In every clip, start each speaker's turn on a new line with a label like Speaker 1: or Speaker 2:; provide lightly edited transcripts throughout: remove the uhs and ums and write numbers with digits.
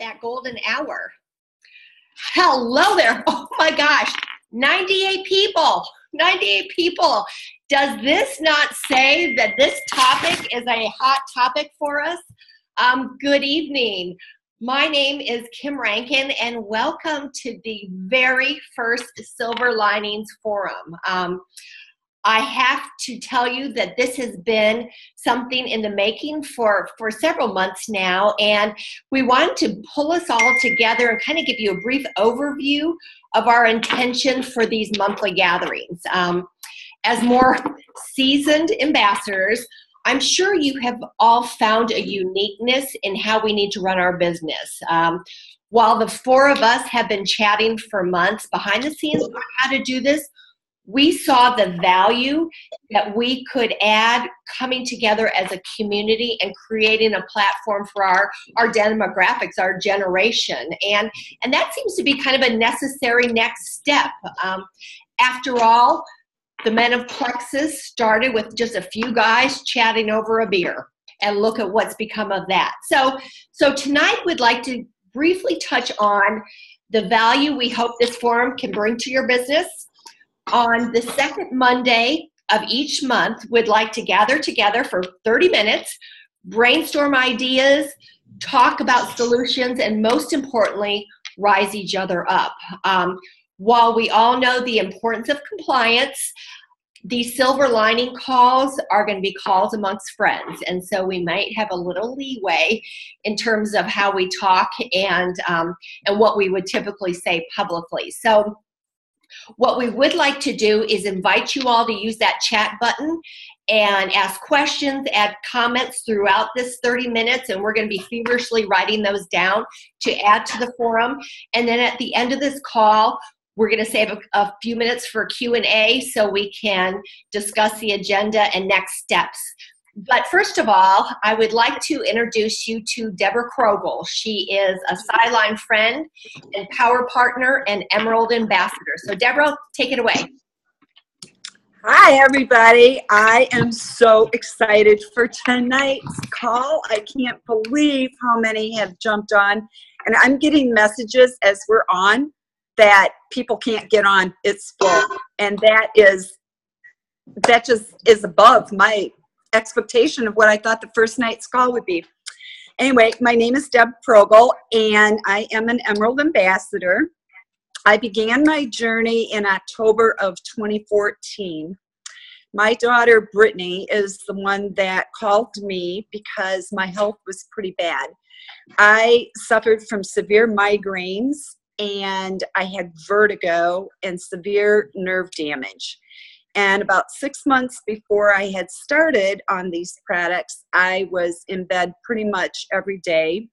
Speaker 1: that golden hour. Hello there. Oh my gosh, 98 people. 98 people. Does this not say that this topic is a hot topic for us? Good evening. My name is Kim Rankin, and welcome to the very first Silver Linings Forum. I have to tell you that this has been something in the making for several months now, and we wanted to pull us all together and kind of give you a brief overview of our intention for these monthly gatherings. As more seasoned ambassadors, I'm sure you have all found a uniqueness in how we need to run our business. While the four of us have been chatting for months behind the scenes on how to do this, we saw the value that we could add coming together as a community and creating a platform for our demographics, our generation. And that seems to be kind of a necessary next step. After all, the Men of Plexus started with just a few guys chatting over a beer, and look at what's become of that. So tonight we'd like to briefly touch on the value we hope this forum can bring to your business. On the second Monday of each month, we'd like to gather together for 30 minutes, brainstorm ideas, talk about solutions, and most importantly, rise each other up. While we all know the importance of compliance, these silver lining calls are going to be calls amongst friends, and so we might have a little leeway in terms of how we talk and what we would typically say publicly. So what we would like to do is invite you all to use that chat button and ask questions, add comments throughout this 30 minutes, and we're going to be feverishly writing those down to add to the forum. And then at the end of this call, we're going to save a few minutes for Q&A so we can discuss the agenda and next steps. But first of all, I would like to introduce you to Deborah Krogel. She is a Sideline friend and power partner and Emerald ambassador. So Deborah, take it away.
Speaker 2: Hi, everybody. I am so excited for tonight's call. I can't believe how many have jumped on. And I'm getting messages as we're on that people can't get on. It's full. And that just is above my expectation of what I thought the first night's call would be. Anyway, my name is Deb Krogel, and I am an Emerald ambassador. I began my journey in October of 2014. My daughter Brittany is the one that called me because my health was pretty bad. I suffered from severe migraines, and I had vertigo and severe nerve damage. And about 6 months before I had started on these products, I was in bed pretty much every day.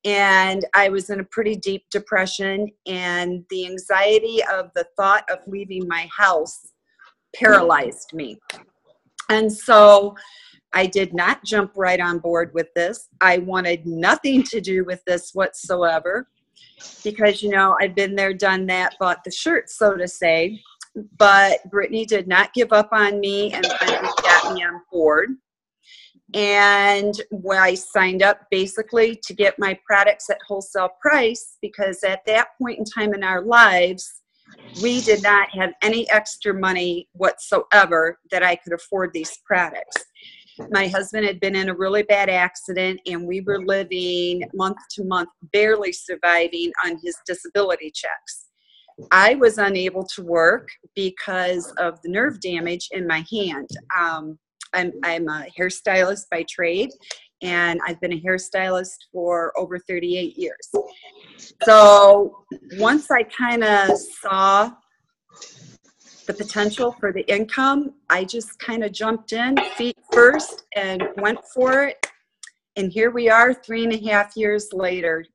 Speaker 2: And I was in a pretty deep depression. And the anxiety of the thought of leaving my house paralyzed me. And so I did not jump right on board with this. I wanted nothing to do with this whatsoever. Because, you know, I've been there, done that, bought the shirt, so to say. But Brittany did not give up on me and finally got me on board. And I signed up basically to get my products at wholesale price, because at that point in time in our lives, we did not have any extra money whatsoever that I could afford these products. My husband had been in a really bad accident, and we were living month to month, barely surviving on his disability checks. I was unable to work because of the nerve damage in my hand. I'm a hairstylist by trade, and I've been a hairstylist for over 38 years. So once I kind of saw the potential for the income, I just kind of jumped in feet first and went for it. And here we are 3.5 years later.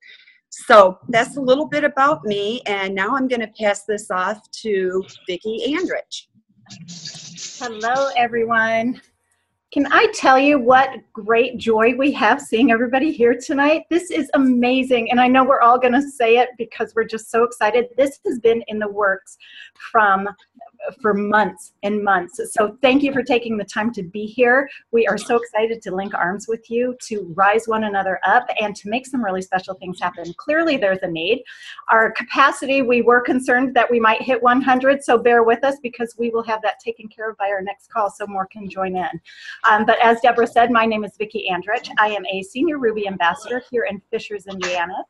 Speaker 2: So that's a little bit about me, and now I'm going to pass this off to Vicki Andrich.
Speaker 3: Hello, everyone. Can I tell you what great joy we have seeing everybody here tonight? This is amazing, and I know we're all going to say it because we're just so excited. This has been in the works from for months and months. So thank you for taking the time to be here. We are so excited to link arms with you, to rise one another up, and to make some really special things happen. Clearly there's a need. Our capacity, we were concerned that we might hit 100, so bear with us because we will have that taken care of by our next call so more can join in. But as Deborah said, my name is Vicki Andrich. I am a Senior Ruby Ambassador here in Fishers, Indiana.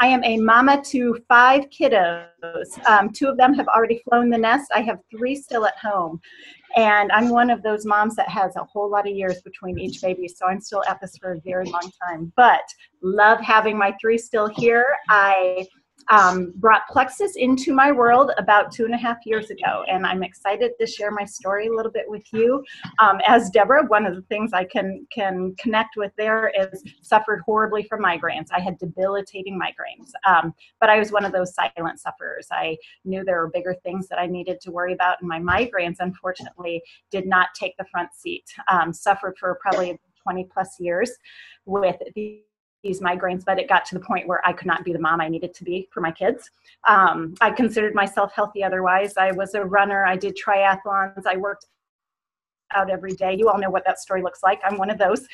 Speaker 3: I am a mama to 5 kiddos. 2 of them have already flown the nest. I have 3 still at home. And I'm one of those moms that has a whole lot of years between each baby, so I'm still at this for a very long time. But love having my 3 still here. I brought Plexus into my world about 2.5 years ago, and I'm excited to share my story a little bit with you. As Deborah, one of the things I can connect with there is suffered horribly from migraines. I had debilitating migraines, but I was one of those silent sufferers. I knew there were bigger things that I needed to worry about, and my migraines, unfortunately, did not take the front seat. Suffered for probably 20 plus years with these migraines, but it got to the point where I could not be the mom I needed to be for my kids. I considered myself healthy otherwise. I was a runner. I did triathlons. I worked out every day. You all know what that story looks like. I'm one of those.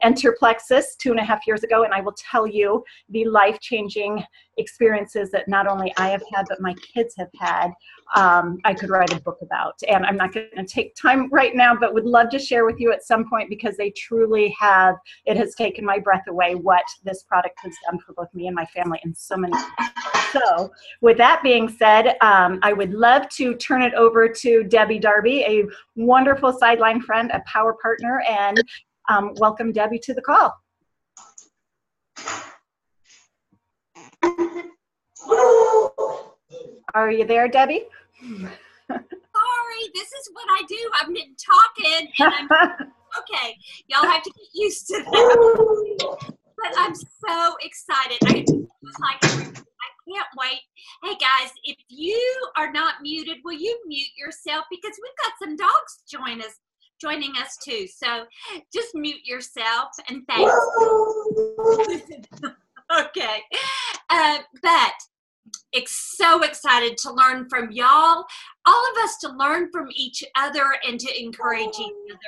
Speaker 3: Enter Plexus 2.5 years ago, and I will tell you the life-changing experiences that not only I have had, but my kids have had, I could write a book about. And I'm not going to take time right now, but would love to share with you at some point because they truly have, it has taken my breath away what this product has done for both me and my family and so many people. So with that being said, I would love to turn it over to Debbie Darby, a wonderful sideline friend, a power partner, and welcome Debbie to the call. Are you there, Debbie?
Speaker 4: Sorry, this is what I do. I've been talking and I'm okay. Y'all have to get used to that. But I'm so excited. I can't wait. Hey guys, if you are not muted, will you mute yourself? Because we've got some dogs joining us too. So just mute yourself and thanks. Okay. But so excited to learn from y'all, all of us to learn from each other and to encourage each other.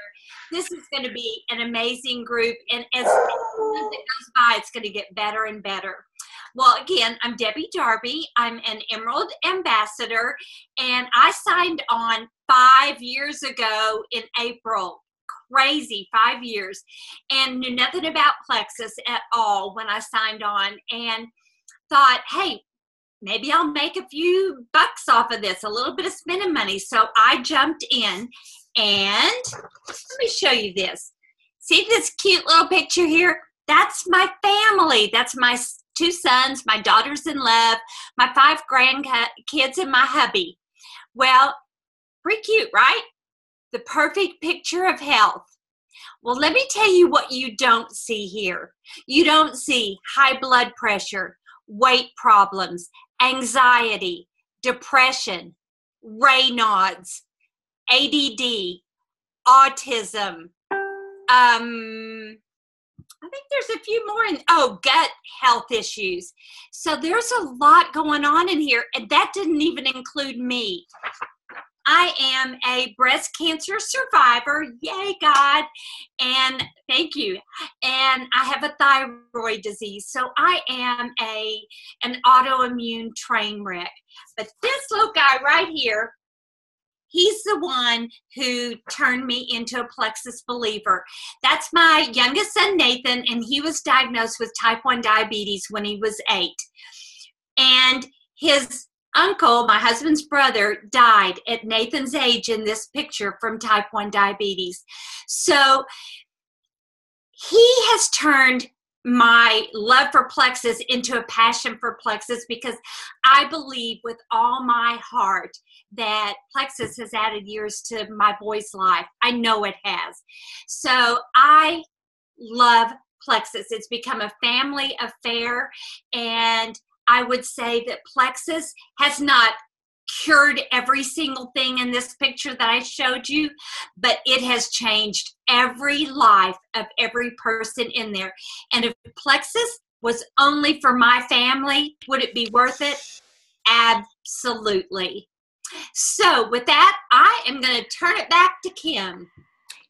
Speaker 4: This is going to be an amazing group, and as it goes by, it's going to get better and better. Well, again, I'm Debbie Darby. I'm an Emerald Ambassador, and I signed on 5 years ago in April. Crazy, 5 years, and knew nothing about Plexus at all when I signed on, and thought, hey, maybe I'll make a few bucks off of this, a little bit of spending money. So I jumped in, and let me show you this. See this cute little picture here? That's my family. That's my 2 sons, my daughter's in love, my 5 grandkids, and my hubby. Well, pretty cute, right? The perfect picture of health. Well, let me tell you what you don't see here. You don't see high blood pressure, weight problems, anxiety, depression, Raynaud's, ADD, autism. I think there's a few more gut health issues. So there's a lot going on in here, and that didn't even include me. I am a breast cancer survivor, yay God, and thank you. And I have a thyroid disease, so I am an autoimmune train wreck. But this little guy right here, he's the one who turned me into a Plexus believer. That's my youngest son, Nathan, and he was diagnosed with type 1 diabetes when he was 8. And his uncle, my husband's brother, died at Nathan's age in this picture from type 1 diabetes. So he has turned my love for Plexus into a passion for Plexus because I believe with all my heart that Plexus has added years to my boy's life. I know it has. So I love Plexus. It's become a family affair, and I would say that Plexus has not cured every single thing in this picture that I showed you, but it has changed every life of every person in there. And if Plexus was only for my family, would it be worth it? Absolutely. So with that, I am going to turn it back to Kim.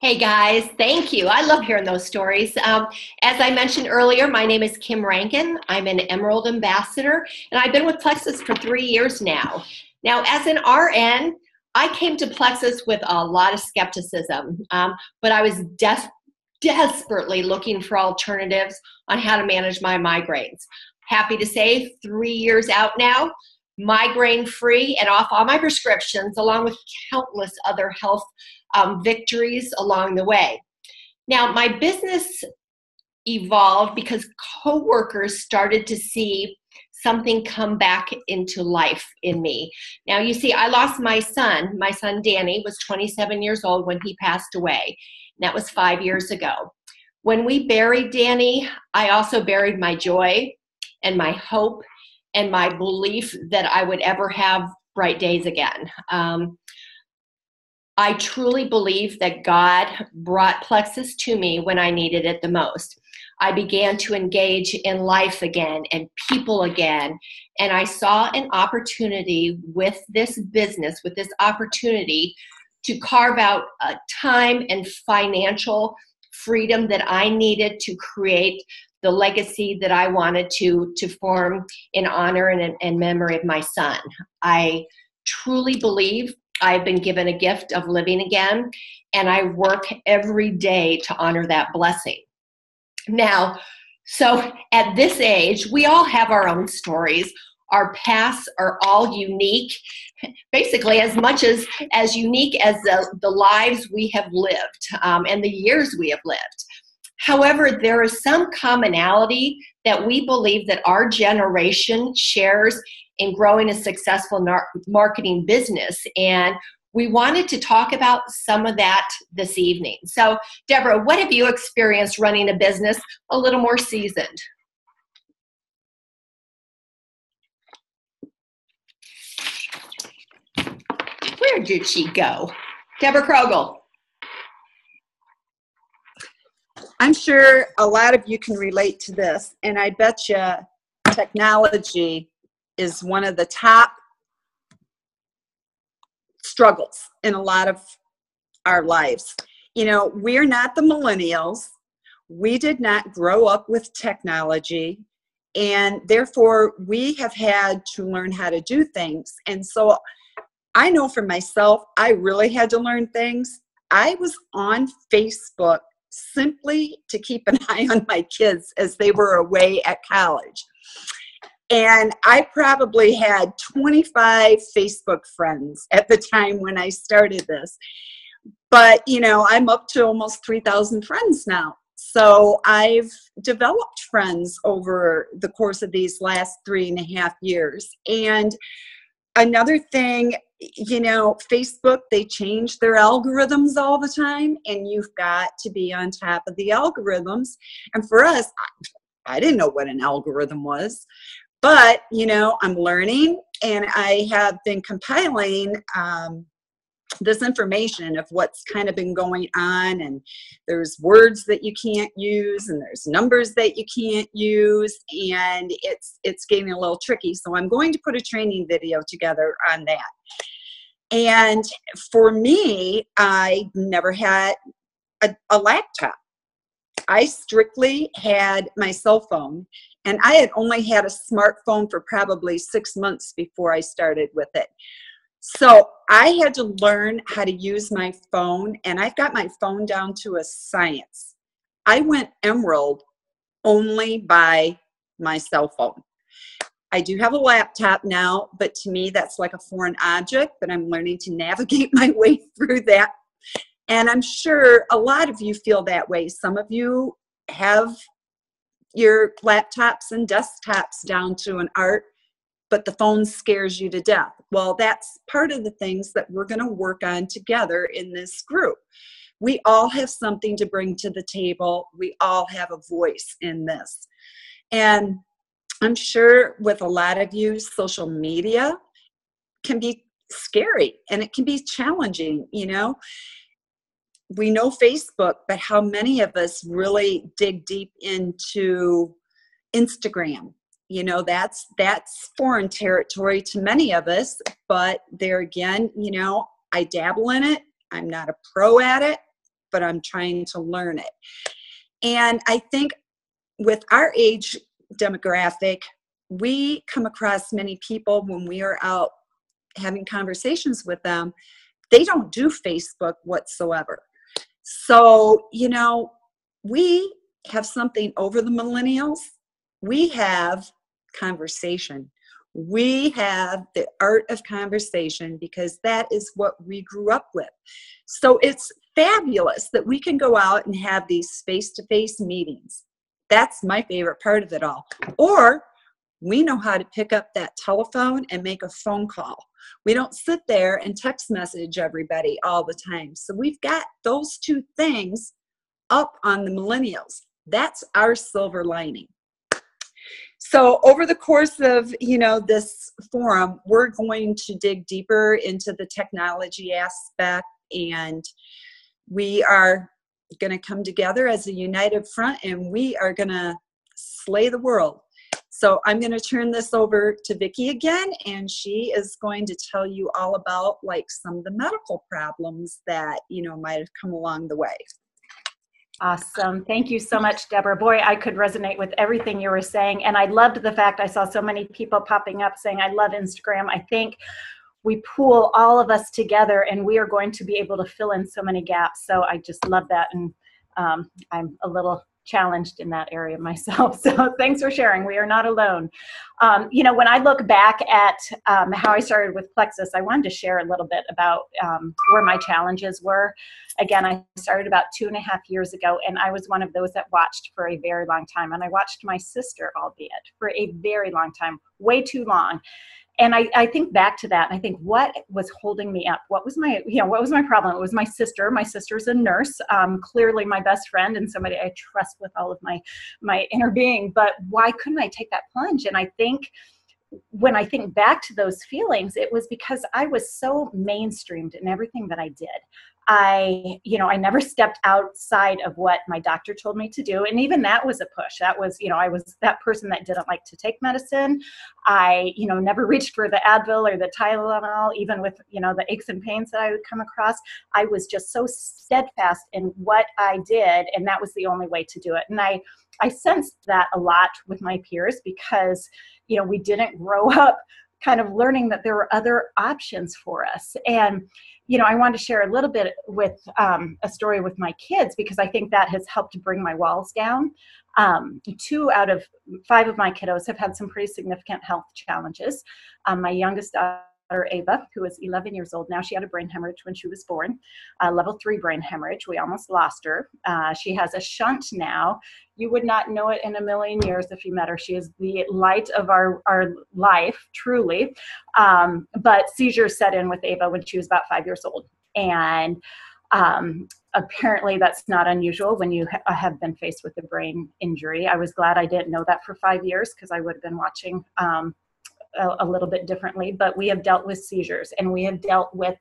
Speaker 1: Hey guys, thank you. I love hearing those stories. As I mentioned earlier, my name is Kim Rankin. I'm an Emerald Ambassador, and I've been with Plexus for 3 years now. Now, as an RN, I came to Plexus with a lot of skepticism, but I was desperately looking for alternatives on how to manage my migraines. Happy to say, 3 years out now, migraine-free and off all my prescriptions, along with countless other health victories along the way. Now, my business evolved because coworkers started to see something come back into life in me. Now, you see, I lost my son. My son, Danny, was 27 years old when he passed away. And that was 5 years ago. When we buried Danny, I also buried my joy and my hope and my belief that I would ever have bright days again. I truly believe that God brought Plexus to me when I needed it the most. I began to engage in life again and people again, and I saw an opportunity with this business, with this opportunity to carve out a time and financial freedom that I needed to create the legacy that I wanted to form in honor and memory of my son. I truly believe I've been given a gift of living again, and I work every day to honor that blessing. Now, so at this age, we all have our own stories. Our paths are all unique, basically as much as unique as the lives we have lived and the years we have lived. However, there is some commonality that we believe that our generation shares in growing a successful marketing business, and we wanted to talk about some of that this evening. So, Deborah, what have you experienced running a business a little more seasoned? Where did she go? Deborah Krogel.
Speaker 2: I'm sure a lot of you can relate to this, and I bet you technology is one of the top struggles in a lot of our lives. You know, we're not the millennials. We did not grow up with technology, and therefore we have had to learn how to do things. And so I know for myself, I really had to learn things. I was on Facebook simply to keep an eye on my kids as they were away at college. And I probably had 25 Facebook friends at the time when I started this. But, you know, I'm up to almost 3,000 friends now. So I've developed friends over the course of these last 3.5 years. And another thing, you know, Facebook, they change their algorithms all the time, and you've got to be on top of the algorithms. And for us, I didn't know what an algorithm was, but, you know, I'm learning, and I have been compiling this information of what's kind of been going on, and there's words that you can't use, and there's numbers that you can't use, and it's getting a little tricky. So I'm going to put a training video together on that. And for me, I never had a laptop. I strictly had my cell phone, and I had only had a smartphone for probably 6 months before I started with it. So I had to learn how to use my phone, and I've got my phone down to a science. I went Emerald only by my cell phone. I do have a laptop now, but to me that's like a foreign object, but I'm learning to navigate my way through that. And I'm sure a lot of you feel that way. Some of you have your laptops and desktops down to an art, but the phone scares you to death. Well, that's part of the things that we're going to work on together in this group. We all have something to bring to the table. We all have a voice in this. And I'm sure with a lot of you, social media can be scary and it can be challenging, you know. We know Facebook, but how many of us really dig deep into Instagram? you know, that's foreign territory to many of us, but there again, you know, I dabble in it. I'm not a pro at it, but I'm trying to learn it. And I think with our age demographic, we come across many people when we are out having conversations with them, they don't do Facebook whatsoever. So, you know, we have something over the millennials. We have conversation. We have the art of conversation because that is what we grew up with. So it's fabulous that we can go out and have these face-to-face meetings. That's my favorite part of it all. Or we know how to pick up that telephone and make a phone call. We don't sit there and text message everybody all the time. So we've got those two things up on the millennials. That's our silver lining. So over the course of, you know, this forum, we're going to dig deeper into the technology aspect, and we are going to come together as a united front, and we are going to slay the world. So I'm going to turn this over to Vicki again, and she is going to tell you all about like some of the medical problems that, you know, might have come along the way.
Speaker 3: Awesome. Thank you so much, Deborah. Boy, I could resonate with everything you were saying. And I loved the fact I saw so many people popping up saying, I love Instagram. I think we pool all of us together and we are going to be able to fill in so many gaps. So I just love that. And I'm a little challenged in that area myself. So thanks for sharing. We are not alone. You know, when I look back at how I started with Plexus, I wanted to share a little bit about where my challenges were. Again, I started about 2.5 years ago, and I was one of those that watched for a very long time. And I watched my sister, albeit, for a very long time, way too long. And I think back to that, and I think, what was holding me up? What was my, what was my problem? It was my sister. My sister's a nurse, clearly my best friend and somebody I trust with all of my inner being. But why couldn't I take that plunge? And I think when I think back to those feelings, it was because I was so mainstreamed in everything that I did. I never stepped outside of what my doctor told me to do. And even that was a push. That was, I was that person that didn't like to take medicine. I, never reached for the Advil or the Tylenol, even with, the aches and pains that I would come across. I was just so steadfast in what I did. And that was the only way to do it. And I sensed that a lot with my peers because, we didn't grow up kind of learning that there were other options for us. And, I wanted to share a little bit with a story with my kids because I think that has helped to bring my walls down. 2 out of 5 of my kiddos have had some pretty significant health challenges. My youngest daughter, Ava, who is 11 years old now, she had a brain hemorrhage when she was born, level 3 brain hemorrhage. We almost lost her. She has a shunt now. You would not know it in a million years if you met her. She is the light of our life, truly. But seizures set in with Ava when she was about 5 years old. And apparently that's not unusual when you have been faced with a brain injury. I was glad I didn't know that for 5 years because I would have been watching a little bit differently. But we have dealt with seizures, and we have dealt with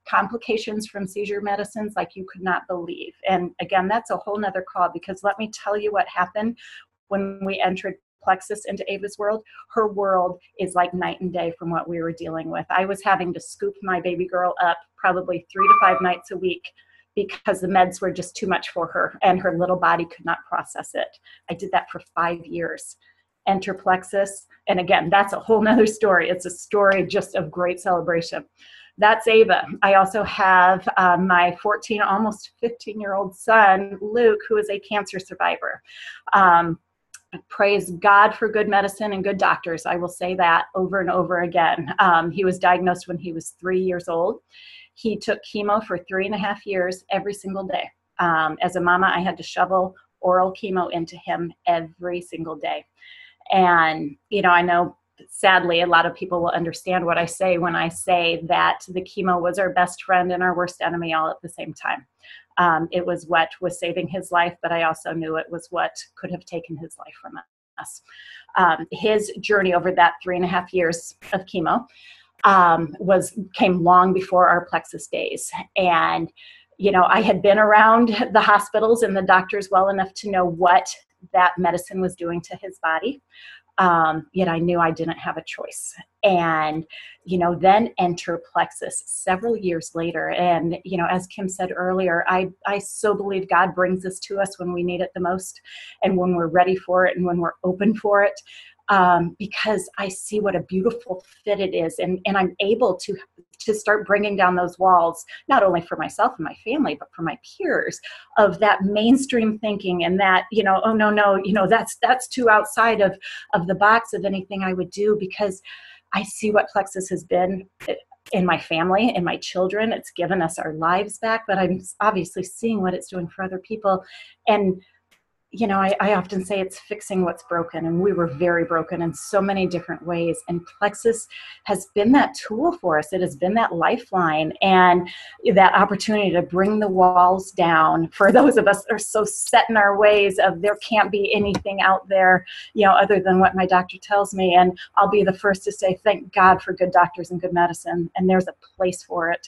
Speaker 3: complications from seizure medicines like you could not believe. And again, that's a whole nother call because let me tell you what happened when we entered Plexus into Ava's world. Her world is like night and day from what we were dealing with. I was having to scoop my baby girl up probably 3 to 5 nights a week because the meds were just too much for her and her little body could not process it. I did that for 5 years. Enter Plexus. And again, that's a whole nother story. It's a story just of great celebration. That's Ava. I also have my 14, almost 15-year-old son, Luke, who is a cancer survivor. Praise God for good medicine and good doctors. I will say that over and over again. He was diagnosed when he was 3 years old. He took chemo for 3.5 years every single day. As a mama, I had to shovel oral chemo into him every single day. And, I know sadly a lot of people will understand what I say when I say that the chemo was our best friend and our worst enemy all at the same time. It was what was saving his life, but I also knew it was what could have taken his life from us. His journey over that 3.5 years of chemo came long before our Plexus days. And, I had been around the hospitals and the doctors well enough to know what that medicine was doing to his body. Yet I knew I didn't have a choice. And, then enter Plexus several years later. And, as Kim said earlier, I so believe God brings this to us when we need it the most, and when we're ready for it, and when we're open for it. Because I see what a beautiful fit it is. And I'm able to start bringing down those walls, not only for myself and my family, but for my peers, of that mainstream thinking, and that, oh, no, that's too outside of the box of anything I would do, because I see what Plexus has been in my family, in my children. It's given us our lives back, but I'm obviously seeing what it's doing for other people. And I often say it's fixing what's broken, and we were very broken in so many different ways. And Plexus has been that tool for us. It has been that lifeline and that opportunity to bring the walls down for those of us that are so set in our ways of there can't be anything out there, other than what my doctor tells me. And I'll be the first to say, thank God for good doctors and good medicine, and there's a place for it.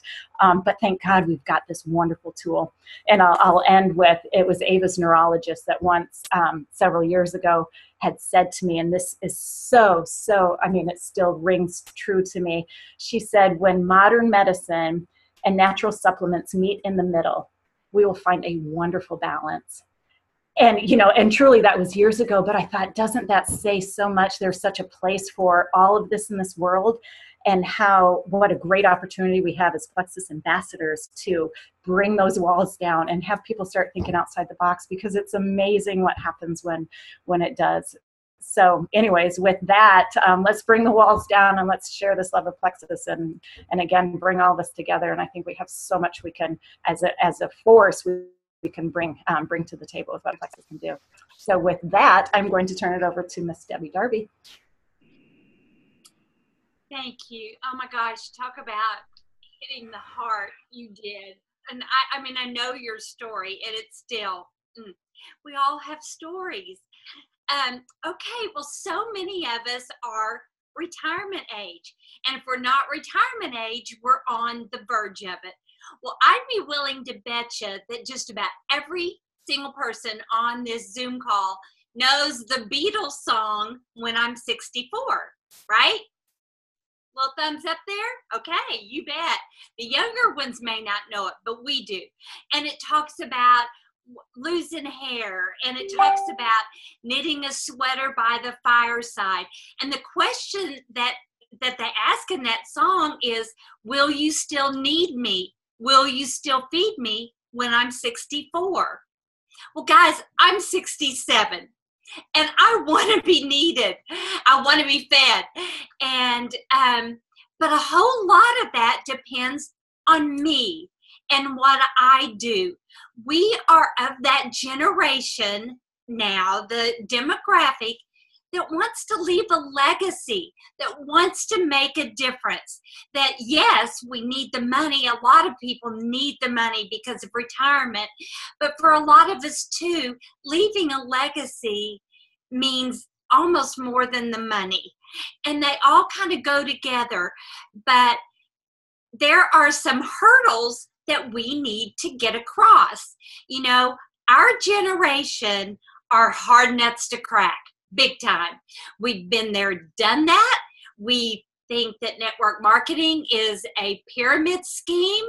Speaker 3: But thank God we've got this wonderful tool. And I'll end with, it was Ava's neurologist that once, several years ago, had said to me, and this is so, it still rings true to me. She said, when modern medicine and natural supplements meet in the middle, we will find a wonderful balance. And, and truly that was years ago, but I thought, doesn't that say so much? There's such a place for all of this in this world, and what a great opportunity we have as Plexus ambassadors to bring those walls down and have people start thinking outside the box, because it's amazing what happens when it does. So anyways, with that, let's bring the walls down and let's share this love of Plexus, and again, bring all this together. And I think we have so much we can, as a force, we can bring to the table with what Plexus can do. So with that, I'm going to turn it over to Miss Debbie Darby.
Speaker 4: Thank you. Oh my gosh, talk about hitting the heart. You did. And I know your story, and it's still, we all have stories. Okay, well, so many of us are retirement age. And if we're not retirement age, we're on the verge of it. Well, I'd be willing to bet you that just about every single person on this Zoom call knows the Beatles song, When I'm 64, right? Little thumbs up there? Okay, you bet. The younger ones may not know it, but we do. And it talks about losing hair, and it talks about knitting a sweater by the fireside. And the question that they ask in that song is, will you still need me? Will you still feed me when I'm 64? Well, guys, I'm 67. And I want to be needed. I want to be fed. And, but a whole lot of that depends on me and what I do. We are of that generation now, the demographic that wants to leave a legacy, that wants to make a difference. That yes, we need the money. A lot of people need the money because of retirement. But for a lot of us too, leaving a legacy means almost more than the money. And they all kind of go together. But there are some hurdles that we need to get across. Our generation are hard nuts to crack. Big time. We've been there, done that. We think that network marketing is a pyramid scheme.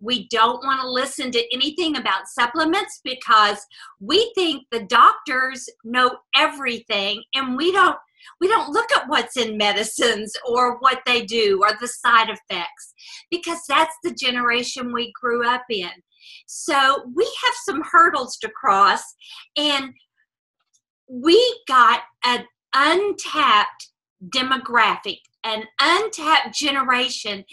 Speaker 4: We don't want to listen to anything about supplements because we think the doctors know everything, and we don't look at what's in medicines or what they do or the side effects, because that's the generation we grew up in. So we have some hurdles to cross, and we got an untapped demographic, an untapped generation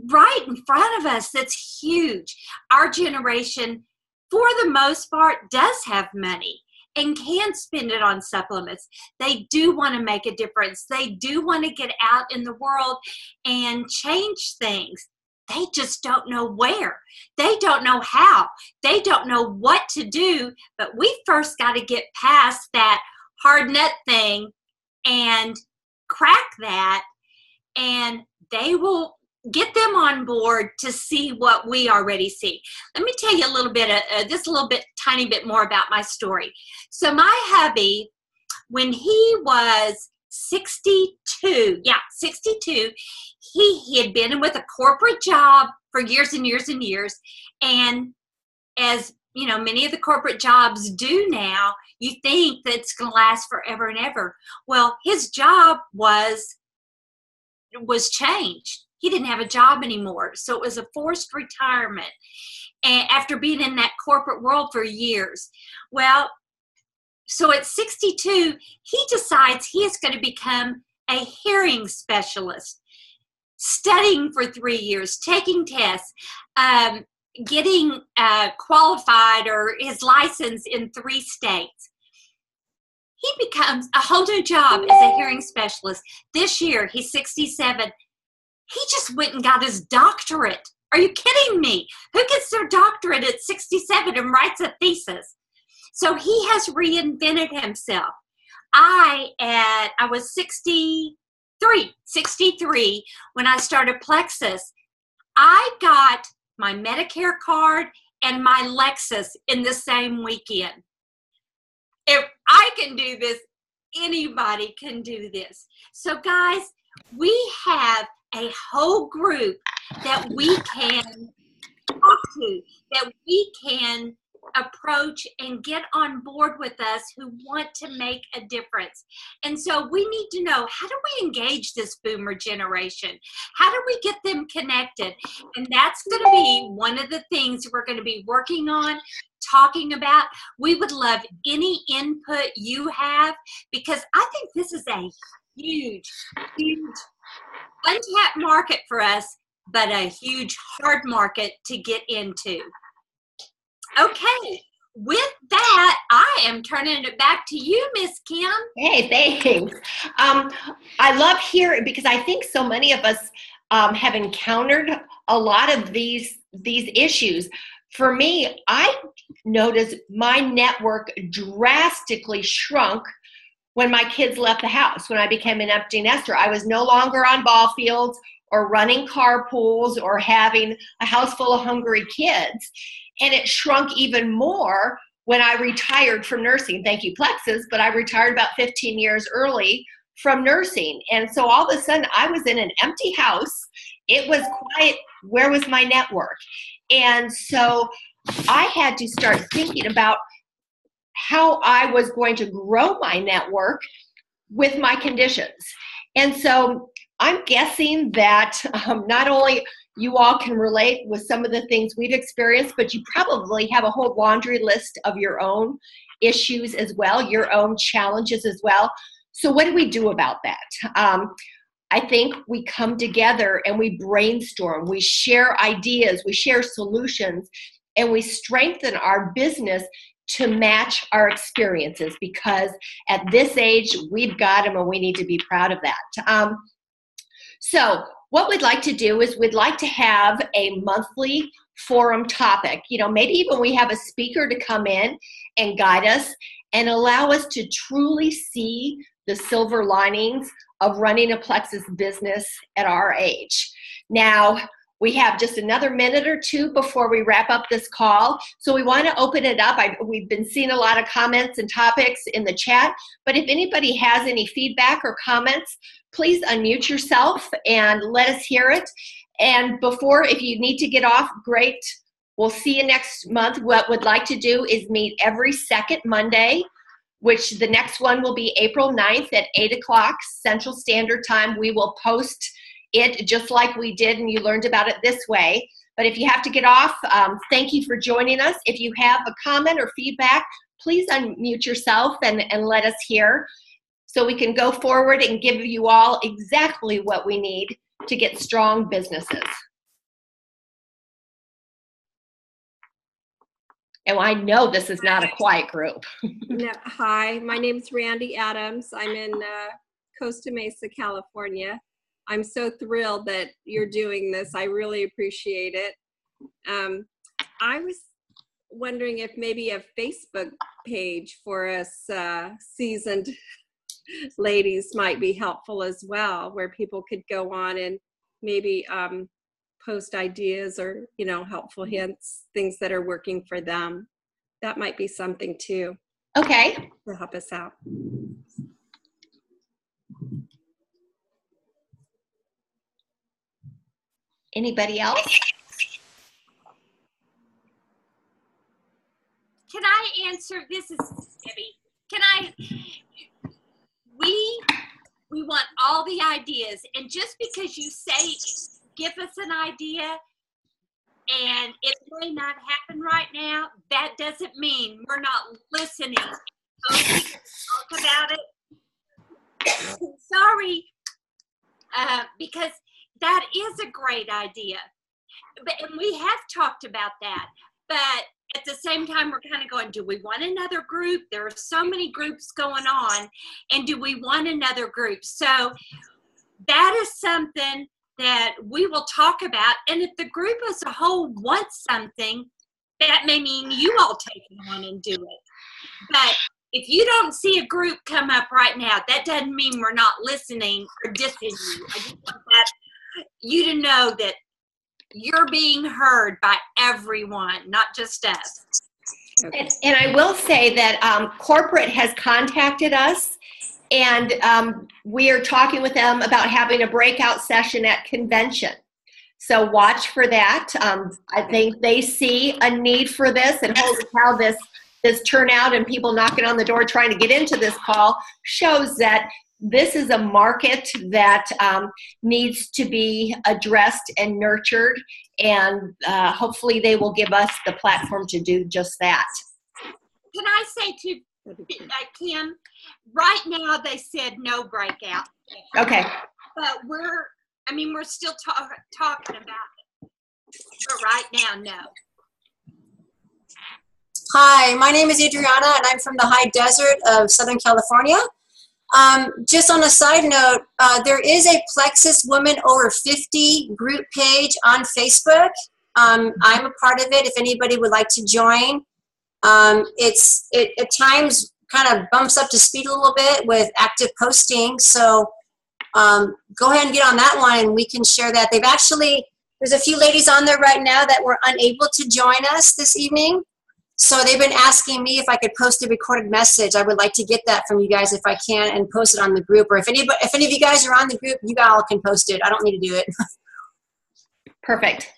Speaker 4: right in front of us that's huge. Our generation, for the most part, does have money and can spend it on supplements. They do want to make a difference. They do want to get out in the world and change things. They just don't know where. They don't know how. They don't know what to do. But we first got to get past that hard nut thing and crack that, and they will get them on board to see what we already see. Let me tell you a little bit, tiny bit more about my story. So my hubby When he was 62, 62, he had been with a corporate job for years and years and years. And as you know, many of the corporate jobs do now, you think that it's going to last forever and ever. Well, his job was changed. He didn't have a job anymore. So it was a forced retirement, and after being in that corporate world for years. Well, so at 62, he decides he is going to become a hearing specialist, studying for 3 years, taking tests, getting qualified or his license in 3 states. He becomes a whole new job as a hearing specialist. This year, he's 67. He just went and got his doctorate. Are you kidding me? Who gets their doctorate at 67 and writes a thesis? So he has reinvented himself. I was 63 when I started Plexus. I got my Medicare card and my Lexus in the same weekend. If I can do this, anybody can do this. So guys, we have a whole group that we can talk to, that we can approach and get on board with us who want to make a difference. And so we need to know, how do we engage this boomer generation? How do we get them connected? And that's going to be one of the things we're going to be working on, talking about. We would love any input you have, because I think this is a huge, huge untapped market for us, but a huge hard market to get into. Okay, with that, I am turning it back to you, Miss Kim.
Speaker 1: Hey, thanks. I love hearing, because I think so many of us have encountered a lot of these issues. For me, I noticed my network drastically shrunk when my kids left the house, when I became an empty nester. I was no longer on ball fields or running carpools or having a house full of hungry kids. And it shrunk even more when I retired from nursing. Thank you, Plexus, but I retired about 15 years early from nursing. And so all of a sudden I was in an empty house. It was quiet. Where was my network? And so I had to start thinking about how I was going to grow my network with my conditions. And so I'm guessing that not only you all can relate with some of the things we've experienced, but you probably have a whole laundry list of your own issues as well, your own challenges as well. So what do we do about that? I think we come together and we brainstorm, we share ideas, we share solutions, and we strengthen our business to match our experiences, because at this age, we've got them and we need to be proud of that. So what we'd like to do is we'd like to have a monthly forum topic. You know, maybe even we have a speaker to come in and guide us and allow us to truly see the silver linings of running a Plexus business at our age. Now, we have just another minute or two before we wrap up this call. So we want to open it up. We've been seeing a lot of comments and topics in the chat, but if anybody has any feedback or comments, please unmute yourself and let us hear it. And before, if you need to get off, great. We'll see you next month. What we'd like to do is meet every second Monday, which the next one will be April 9th at 8 o'clock Central Standard Time. We will post it just like we did, and you learned about it this way. But if you have to get off, thank you for joining us. If you have a comment or feedback, please unmute yourself and let us hear, so we can go forward and give you all exactly what we need to get strong businesses. And I know this is not a quiet group.
Speaker 5: No, hi, my name is Randy Adams. I'm in Costa Mesa, California. I'm so thrilled that you're doing this. I really appreciate it. I was wondering if maybe a Facebook page for us seasoned ladies might be helpful as well, where people could go on and maybe post ideas or, you know, helpful hints, things that are working for them. That might be something too.
Speaker 1: Okay.
Speaker 5: To help us out.
Speaker 1: Anybody else?
Speaker 4: Can I answer? This is Debbie. We want all the ideas, and just because you say give us an idea and it may not happen right now, that doesn't mean we're not listening. Okay, talk about it. Sorry, because that is a great idea. And we have talked about that, but at the same time, we're kind of going, do we want another group? There are so many groups going on, and do we want another group? So that is something that we will talk about. And if the group as a whole wants something, that may mean you all take it on and do it. But if you don't see a group come up right now, that doesn't mean we're not listening or dissing you. I just want you to know that you're being heard by everyone, not just us.
Speaker 1: And I will say that corporate has contacted us, and we are talking with them about having a breakout session at convention. So watch for that. I think they see a need for this, and holy cow, this turnout and people knocking on the door trying to get into this call shows that this is a market that needs to be addressed and nurtured, and hopefully they will give us the platform to do just that.
Speaker 4: Can I say to Kim, right now they said no breakout.
Speaker 1: Okay.
Speaker 4: But we're still talking about it. But right now, no.
Speaker 6: Hi, my name is Adriana, and I'm from the high desert of Southern California. Just on a side note, there is a Plexus Women Over 50 group page on Facebook. I'm a part of it if anybody would like to join. It at times kind of bumps up to speed a little bit with active posting. So go ahead and get on that one and we can share that. There's a few ladies on there right now that were unable to join us this evening. So they've been asking me if I could post a recorded message. I would like to get that from you guys if I can and post it on the group. Or if any of you guys are on the group, you all can post it. I don't need to do it.
Speaker 1: Perfect.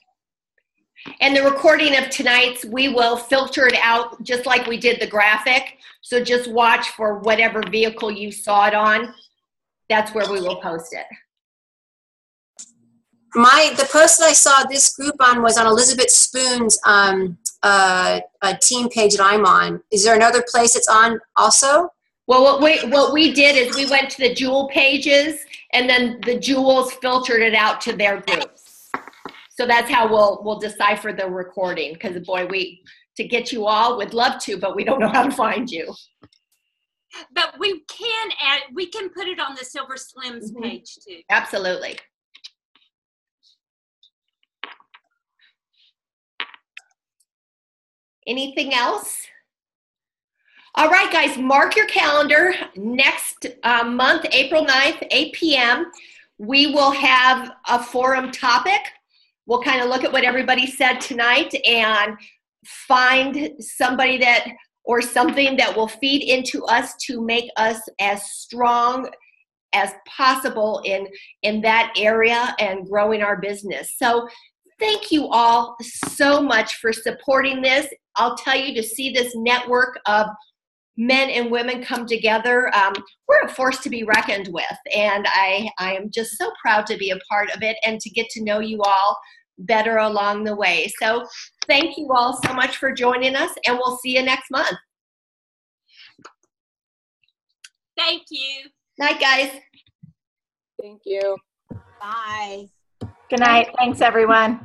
Speaker 1: And the recording of tonight's, we will filter it out just like we did the graphic. So just watch for whatever vehicle you saw it on. That's where we will post it.
Speaker 6: The post that I saw this group on was on Elizabeth Spoon's a team page that I'm on. Is there another place it's on also?
Speaker 1: Well, what we did is we went to the Jewel pages, and then the Jewels filtered it out to their groups. So that's how we'll decipher the recording. Because boy, to get you all, would love to, but we don't know how to find you.
Speaker 4: But we can put it on the Silver Slims page too.
Speaker 1: Absolutely. Anything else? All right, guys, mark your calendar. Next month, April 9th, 8 p.m., we will have a forum topic. We'll kind of look at what everybody said tonight and find somebody or something that will feed into us to make us as strong as possible in that area and growing our business. So thank you all so much for supporting this. I'll tell you, to see this network of men and women come together, we're a force to be reckoned with. And I am just so proud to be a part of it and to get to know you all better along the way. So thank you all so much for joining us, and we'll see you next month.
Speaker 4: Thank you.
Speaker 1: Night, guys.
Speaker 7: Thank you.
Speaker 8: Bye.
Speaker 3: Good night. Thanks, everyone.